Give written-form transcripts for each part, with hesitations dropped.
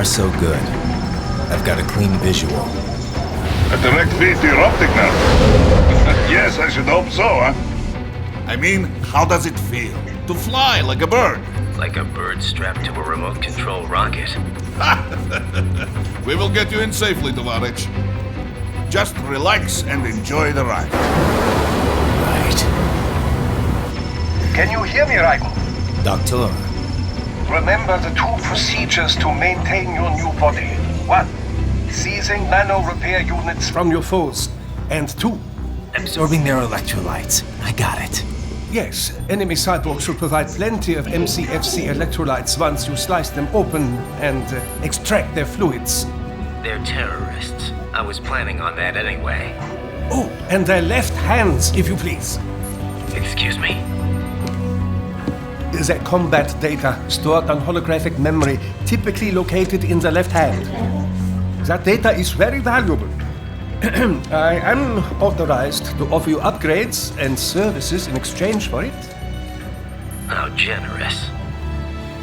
so good. I've got a clean visual. A direct feed to your optic now. Yes, I should hope so, huh? I mean, how does it feel? To fly like a bird? Like a bird strapped to a remote control rocket. We will get you in safely, Tovarich. Just relax and enjoy the ride. Right. Can you hear me, Raiko? Doctor. Remember the 2 procedures to maintain your new body. 1. Seizing nano-repair units from your foes. And 2. Absorbing their electrolytes. I got it. Yes, enemy cyborgs should provide plenty of MCFC electrolytes once you slice them open and extract their fluids. They're terrorists. I was planning on that anyway. Oh, and their left hands, if you please. Excuse me? Their combat data stored on holographic memory, typically located in the left hand. That data is very valuable. I am authorized to offer you upgrades and services in exchange for it. How generous.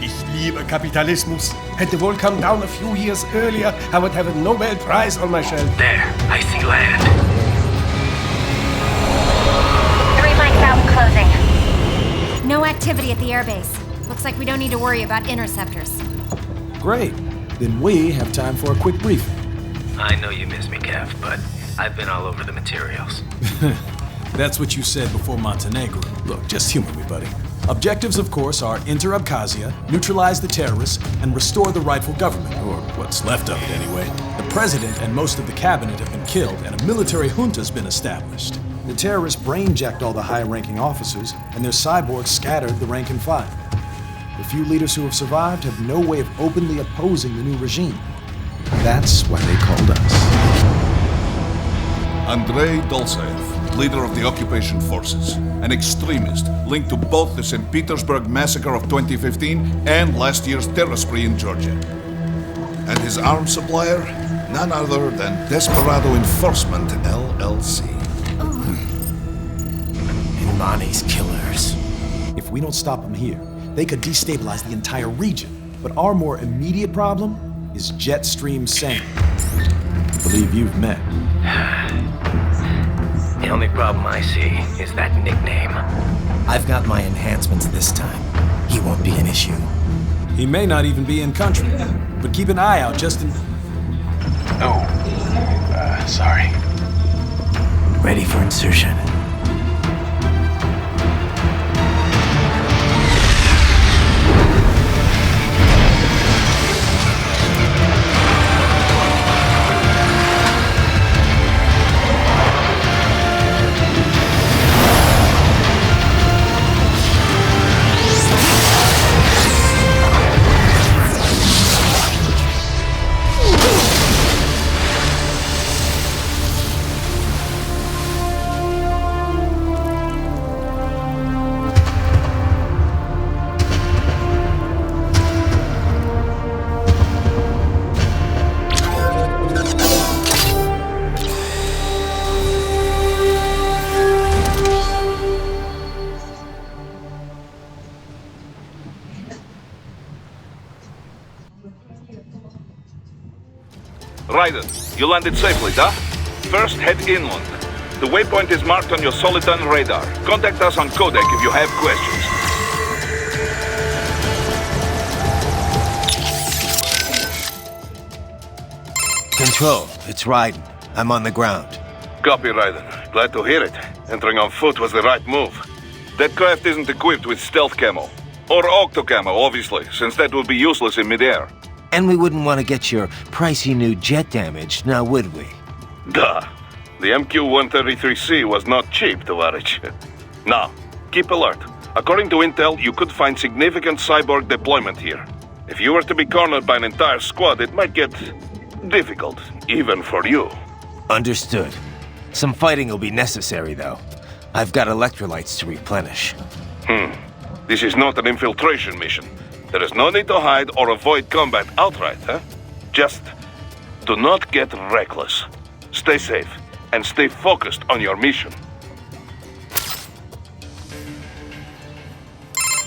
Ich liebe Kapitalismus. Hätte wohl come down a few years earlier, I would have a Nobel Prize on my shelf. There, I see land. 3 mics out, closing. No activity at the airbase. Looks like we don't need to worry about interceptors. Great. Then we have time for a quick briefing. I know you miss me, Kev, but I've been all over the materials. That's what you said before Montenegro. Look, just humor me, buddy. Objectives, of course, are enter Abkhazia, neutralize the terrorists, and restore the rightful government, or what's left of it anyway. The president and most of the cabinet have been killed, and a military junta's been established. The terrorists brain-jacked all the high-ranking officers, and their cyborgs scattered the rank and file. The few leaders who have survived have no way of openly opposing the new regime. That's why they called us. Andrei Dolzaev, leader of the occupation forces, an extremist linked to both the St. Petersburg massacre of 2015 and last year's terror spree in Georgia. And his arms supplier, none other than Desperado Enforcement, LLC. Imani's killers. If we don't stop them here, they could destabilize the entire region. But our more immediate problem is Jetstream Sam. I believe you've met. The only problem I see is that nickname. I've got my enhancements this time. He won't be an issue. He may not even be in country, but keep an eye out just in... Sorry. Ready for insertion. Raiden, you landed safely, huh? First, head inland. The waypoint is marked on your Soliton radar. Contact us on codec if you have questions. Control, it's Raiden. I'm on the ground. Copy, Raiden. Glad to hear it. Entering on foot was the right move. That craft isn't equipped with stealth camo. Or octo camo, obviously, since that would be useless in midair. And we wouldn't want to get your pricey new jet damaged, now would we? Duh. The MQ-133C was not cheap, Tovarich. Now, keep alert. According to intel, you could find significant cyborg deployment here. If you were to be cornered by an entire squad, it might get difficult, even for you. Understood. Some fighting will be necessary, though. I've got electrolytes to replenish. This is not an infiltration mission. There is no need to hide or avoid combat outright, huh? Just do not get reckless. Stay safe and stay focused on your mission.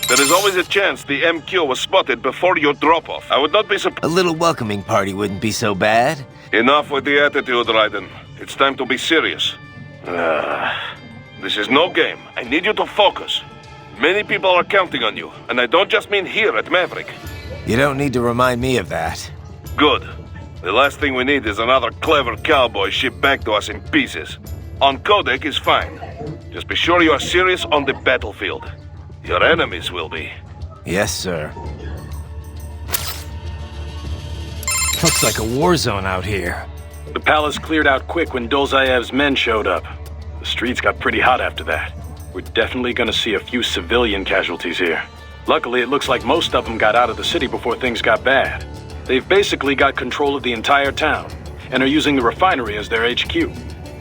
There is always a chance the MQ was spotted before your drop-off. I would not be surprised. A little welcoming party wouldn't be so bad. Enough with the attitude, Raiden. It's time to be serious. This is no game. I need you to focus. Many people are counting on you, and I don't just mean here at Maverick. You don't need to remind me of that. Good. The last thing we need is another clever cowboy shipped back to us in pieces. On Codec is fine. Just be sure you are serious on the battlefield. Your enemies will be. Yes, sir. Looks like a war zone out here. The palace cleared out quick when Dolzaev's men showed up. The streets got pretty hot after that. We're definitely gonna see a few civilian casualties here. Luckily, it looks like most of them got out of the city before things got bad. They've basically got control of the entire town, and are using the refinery as their HQ.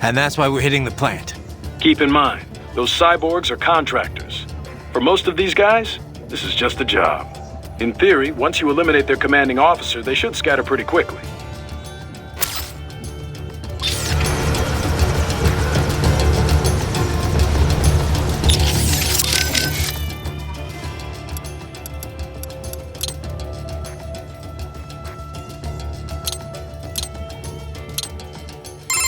And that's why we're hitting the plant. Keep in mind, those cyborgs are contractors. For most of these guys, this is just a job. In theory, once you eliminate their commanding officer, they should scatter pretty quickly.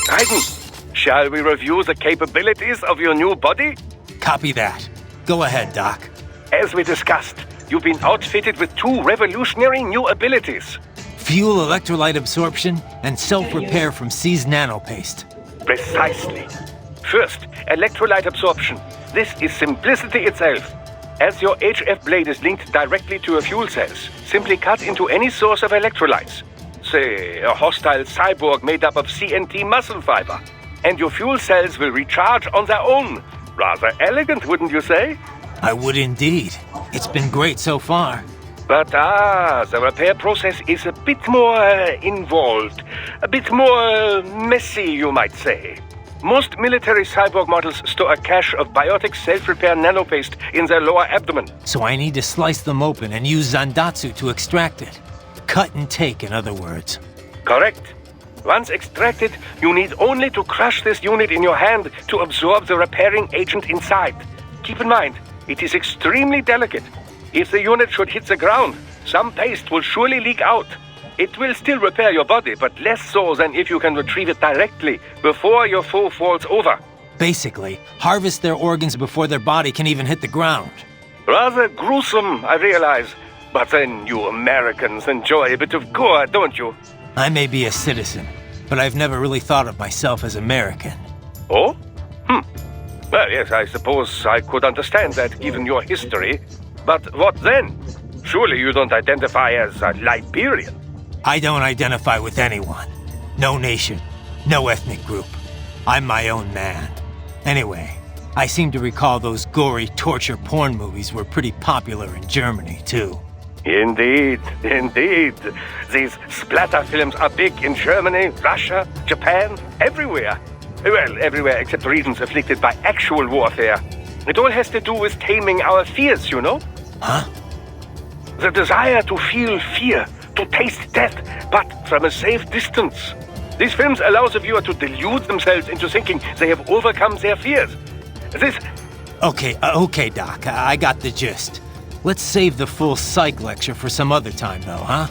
Raiden, shall we review the capabilities of your new body? Copy that. Go ahead, Doc. As we discussed, you've been outfitted with two revolutionary new abilities. Fuel electrolyte absorption and self-repair from seized nanopaste. Precisely. First, electrolyte absorption. This is simplicity itself. As your HF blade is linked directly to your fuel cells, simply cut into any source of electrolytes. Say, a hostile cyborg made up of CNT muscle fiber. And your fuel cells will recharge on their own. Rather elegant, wouldn't you say? I would indeed. It's been great so far. But the repair process is a bit more involved. A bit more messy, you might say. Most military cyborg models store a cache of biotic self-repair nanopaste in their lower abdomen. So I need to slice them open and use Zandatsu to extract it. Cut and take, in other words. Correct. Once extracted, you need only to crush this unit in your hand to absorb the repairing agent inside. Keep in mind, it is extremely delicate. If the unit should hit the ground, some paste will surely leak out. It will still repair your body, but less so than if you can retrieve it directly before your foe falls over. Basically, harvest their organs before their body can even hit the ground. Rather gruesome, I realize. But then you Americans enjoy a bit of gore, don't you? I may be a citizen, but I've never really thought of myself as American. Oh? Well, yes, I suppose I could understand that given your history. But what then? Surely you don't identify as a Liberian. I don't identify with anyone. No nation, no ethnic group. I'm my own man. Anyway, I seem to recall those gory torture porn movies were pretty popular in Germany, too. Indeed, indeed. These splatter films are big in Germany, Russia, Japan, everywhere. Well, everywhere except regions afflicted by actual warfare. It all has to do with taming our fears, you know? Huh? The desire to feel fear, to taste death, but from a safe distance. These films allow the viewer to delude themselves into thinking they have overcome their fears. This... Okay, Doc. I got the gist. Let's save the full psych lecture for some other time, though, huh?